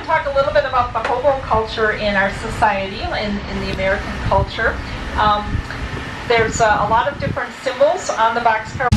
to talk a little bit about the hobo culture in our society, in the American culture. There's a lot of different symbols on the boxcar.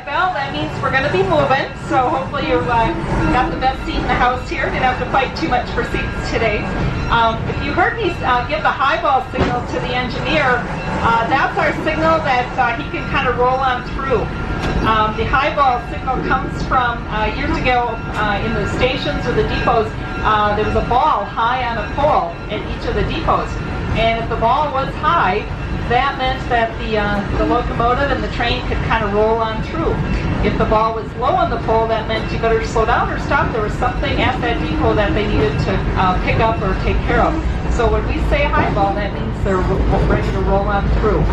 That means we're going to be moving, so hopefully you've got the best seat in the house here. Didn't have to fight too much for seats today. If you heard me give the highball signal to the engineer, that's our signal that he can kind of roll on through. The highball signal comes from years ago in the stations or the depots. There was a ball high on a pole at each of the depots, and if the ball was high, that meant that the locomotive and the train could kind of roll on through. If the ball was low on the pole, that meant you better slow down or stop. There was something at that depot that they needed to pick up or take care of. So when we say highball, that means they're ready to roll on through.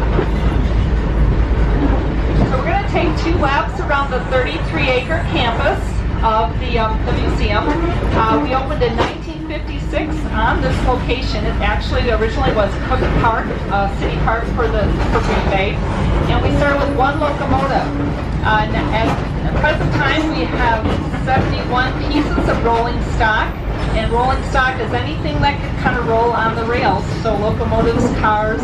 So we're going to take 2 laps around the 33-acre campus of the museum. We opened in 1956 on this location. It actually originally was Cook Park, City Park for Green Bay, and we started with 1 locomotive. At the present time, we have 71 pieces of rolling stock, and rolling stock is anything that can kind of roll on the rails, so locomotives, cars,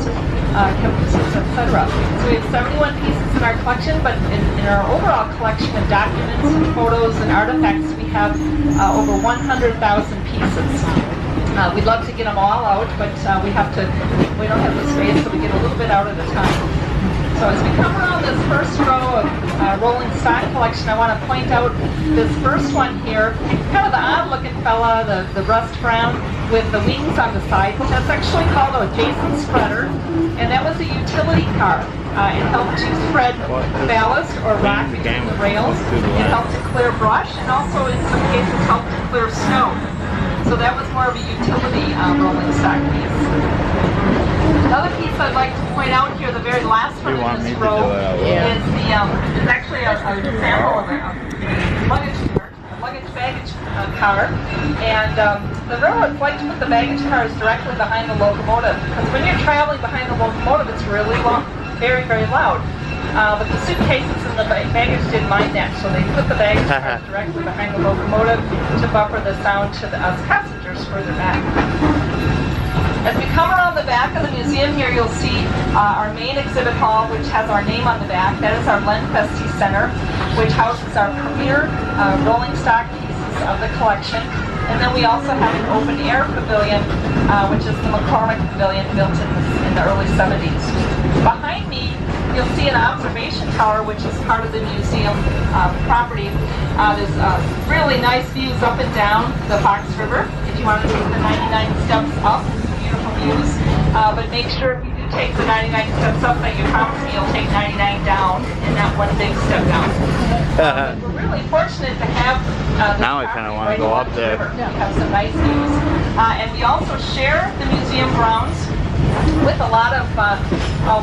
computers, etc. So we have 71 pieces in our collection, but in our overall collection of documents and photos and artifacts, we have over 100,000 pieces. We'd love to get them all out, but we don't have the space, so we get a little bit out at a time. So as we come around this first row of rolling stock collection, I want to point out this first one here, kind of the odd-looking fella, the rust brown with the wings on the side. That's actually called a Jason spreader, and that was a utility car. It helped to spread ballast or rock between the rails. It helped to clear brush, and also in some cases helped to clear snow. So that was more of a utility rolling stock piece. Another piece I'd like to point out here, the very last one in this row, is actually an example of a baggage car. And the railroads like to put the baggage cars directly behind the locomotive, because when you're traveling behind the locomotive, it's really long, very, very loud. But the suitcases and the baggage didn't mind that, so they put the baggage cars directly behind the locomotive to buffer the sound to us passengers further back. As we come around the back of the museum here, you'll see our main exhibit hall, which has our name on the back. That is our Lenfesty Center, which houses our premier rolling stock pieces of the collection. And then we also have an open-air pavilion, which is the McCormick Pavilion, built in the early 70s. Behind me, you'll see an observation tower, which is part of the museum property. There's really nice views up and down the Fox River. If you want to take the 99 steps up, beautiful views. But make sure if you do take the 99 steps up that you promise me you'll take 99 down and not one big step down. We're really fortunate to have now I kind of want to go up there. We have some nice views. And we also share the museum grounds with a lot of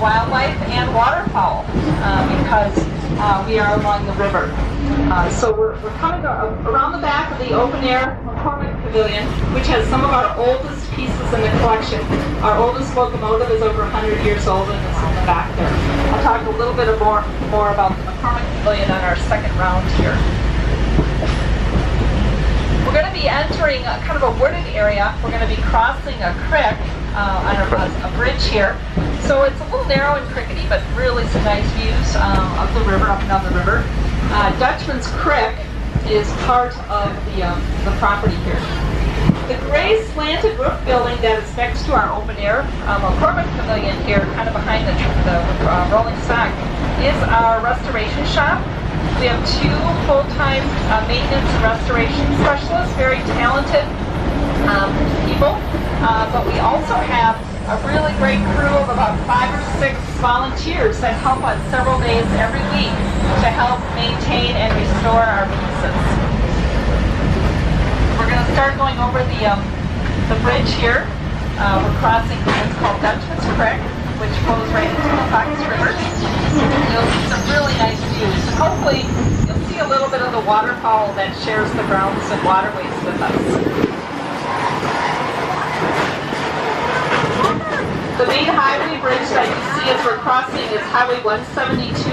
wildlife and waterfowl because we are along the river. So we're coming around the back of the open-air McCormick Pavilion, which has some of our oldest pieces in the collection. Our oldest locomotive is over 100 years old, and it's in the back there. I'll talk a little bit more about the McCormick Pavilion on our second round here. We're going to be entering kind of a wooded area. We're going to be crossing a creek on a bridge here. So it's a little narrow and crickety, but really some nice views of the river, up and down the river. Dutchman's Creek is part of the property here. The gray slanted roof building that is next to our open-air McCormick Pavilion here, kind of behind the rolling stock, is our restoration shop. We have 2 full-time maintenance and restoration specialists, very talented people, but we also have a really great crew of about 5 or 6 volunteers that help us several days every week to help maintain and restore our pieces. start going over the bridge here, we're crossing what's called Dutchman's Creek, which flows right into the Fox River. You'll see some really nice views. And hopefully you'll see a little bit of the waterfowl that shares the grounds and waterways with us. The main highway bridge that you see as we're crossing is Highway 172.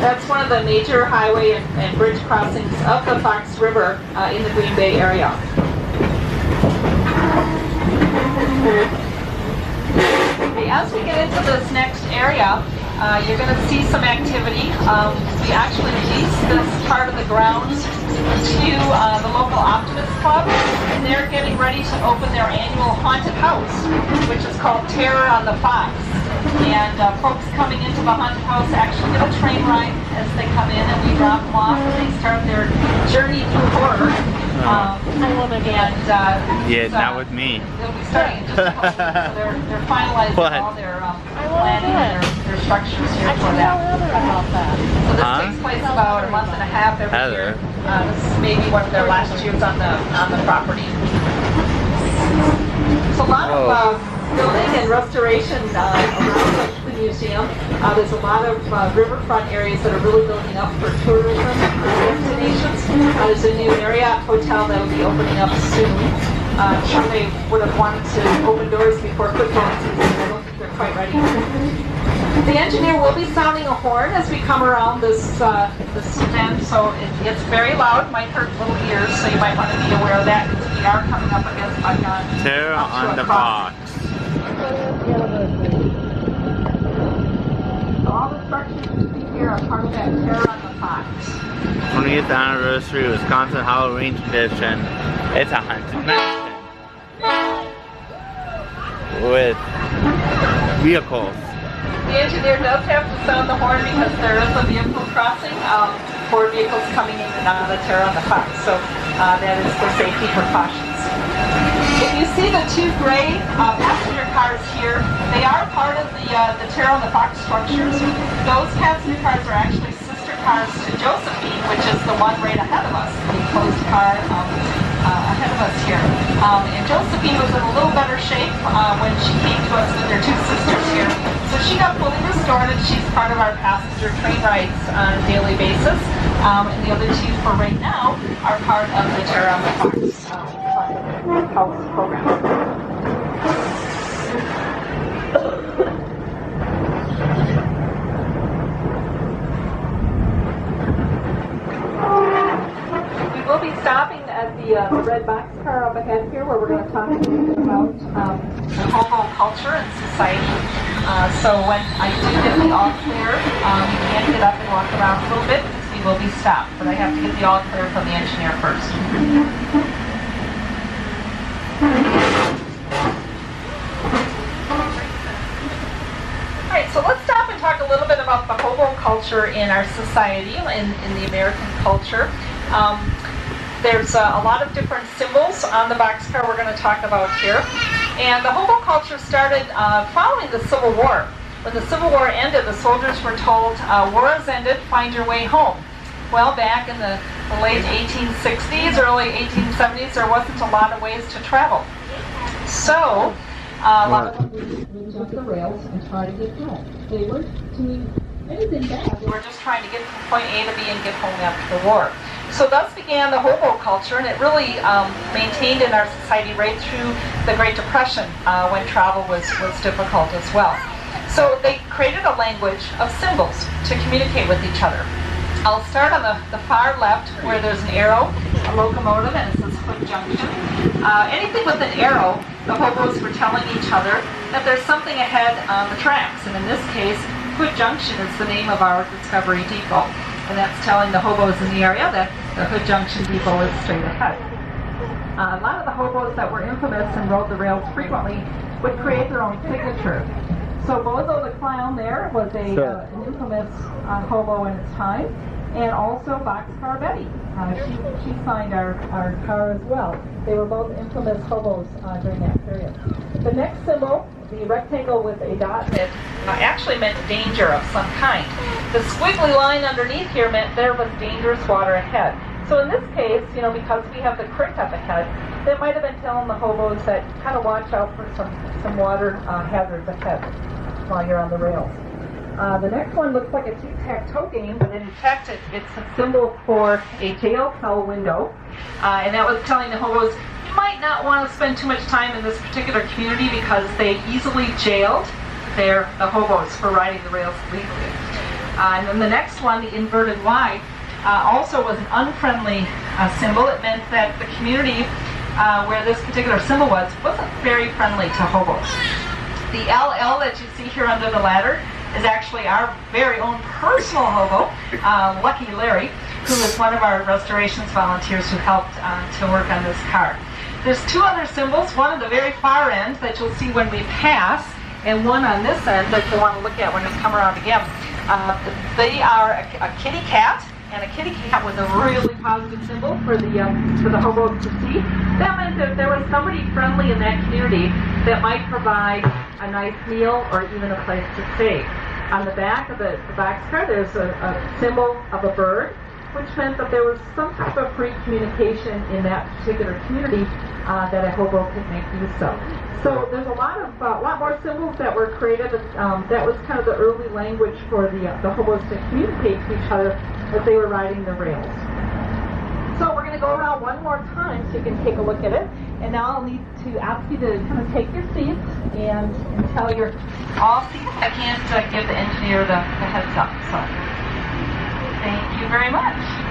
That's one of the major highway and bridge crossings of the Fox River in the Green Bay area. Okay, as we get into this next area, you're going to see some activity. We actually lease this part of the grounds to the local Optimist Club, and they're getting ready to open their annual haunted house, which is called Terror on the Fox. And folks coming into the haunted house actually get a train ride as they come in, and we drop them off, and they start their journey through horror. Not with me. They'll be starting in just a couple weeks, so they're finalizing all their planning and their structures here for that. So this takes place about a month and a half every year. This is maybe one of their last years on the property. So a lot of building and restoration around the museum. There's a lot of riverfront areas that are really building up for tourism destinations. There's a new Marriott hotel that will be opening up soon. I'm sure they would have wanted to open doors before football season. I don't think they're quite ready. The engineer will be sounding a horn as we come around this bend, so it gets very loud. Might hurt little ears, so you might want to be aware of that because we are coming up against Terror on the Fox. So all the structures you see here are part of that Terror on the Fox. 20th anniversary Wisconsin Halloween tradition. It's a haunted mansion with vehicles. The engineer does have to sound the horn because there is a vehicle crossing for vehicles coming in and out of the Terror on the Fox. So that is for safety precautions. If you see the two gray passenger cars here, they are part of the Terror on the Fox structures. Those passenger cars are actually sister cars to Josephine, which is the one right ahead of us, the enclosed car ahead of us here. And Josephine was in a little better shape when she came to us with her two sisters here. So she got fully restored, and she's part of our passenger train rides on a daily basis. And the other two for right now are part of the Terror on the Fox house program. We will be stopping at the red box car up ahead here, where we're going to talk a little bit about the hobo culture and society. So when I do get the all clear, you can get up and walk around a little bit because we will be stopped. But I have to get the all clear from the engineer first. Alright, so let's stop and talk a little bit about the hobo culture in our society, in the American culture. There's a lot of different symbols on the boxcar we're going to talk about here. And the hobo culture started following the Civil War. When the Civil War ended, the soldiers were told, war has ended, find your way home. Well, back in the late 1860s, early 1870s, there wasn't a lot of ways to travel. So, a lot of them would jump the rails and try to get home. They weren't doing anything bad. They were just trying to get from point A to B and get home after the war. So thus began the hobo culture, and it really maintained in our society right through the Great Depression when travel was difficult as well. So they created a language of symbols to communicate with each other. I'll start on the far left where there's an arrow, a locomotive, and it says Hood Junction. Anything with an arrow, the hobos were telling each other that there's something ahead on the tracks. And in this case, Hood Junction is the name of our Discovery Depot. And that's telling the hobos in the area that the Hood Junction Depot is straight ahead. A lot of the hobos that were infamous and rode the rails frequently would create their own signature. So Bozo the Clown there was an infamous hobo in its time. And also Boxcar Betty. She signed our car as well. They were both infamous hobos during that period. The next symbol, the rectangle with a dot in it, actually meant danger of some kind. The squiggly line underneath here meant there was dangerous water ahead. So in this case, you know, because we have the creek up ahead, they might have been telling the hobos that kind of watch out for some water hazards ahead while you're on the rails. The next one looks like a tic-tac-toe game, but in fact it's a symbol for a jail cell window. And that was telling the hobos, you might not want to spend too much time in this particular community because they easily jailed the hobos for riding the rails legally. And then the next one, the inverted Y, also was an unfriendly symbol. It meant that the community where this particular symbol wasn't very friendly to hobos. The LL that you see here under the ladder is actually our very own personal hobo, Lucky Larry, who is one of our restorations volunteers who helped to work on this car. There's two other symbols, one at the very far end that you'll see when we pass, and one on this end that you'll want to look at when we come around again. They are a kitty cat, and a kitty cat was a really positive symbol for the hobos to see. That meant that there was somebody friendly in that community that might provide a nice meal or even a place to stay. On the back of the boxcar, there's a symbol of a bird, which meant that there was some type of free communication in that particular community that a hobo could make use of. So there's a lot more symbols that were created. That was kind of the early language for the hobos to communicate to each other as they were riding the rails. So we're going to go around one more time so you can take a look at it. And now I'll need to ask you to kind of take your seats and until you're all seated. I can't give the engineer the heads up. So thank you very much.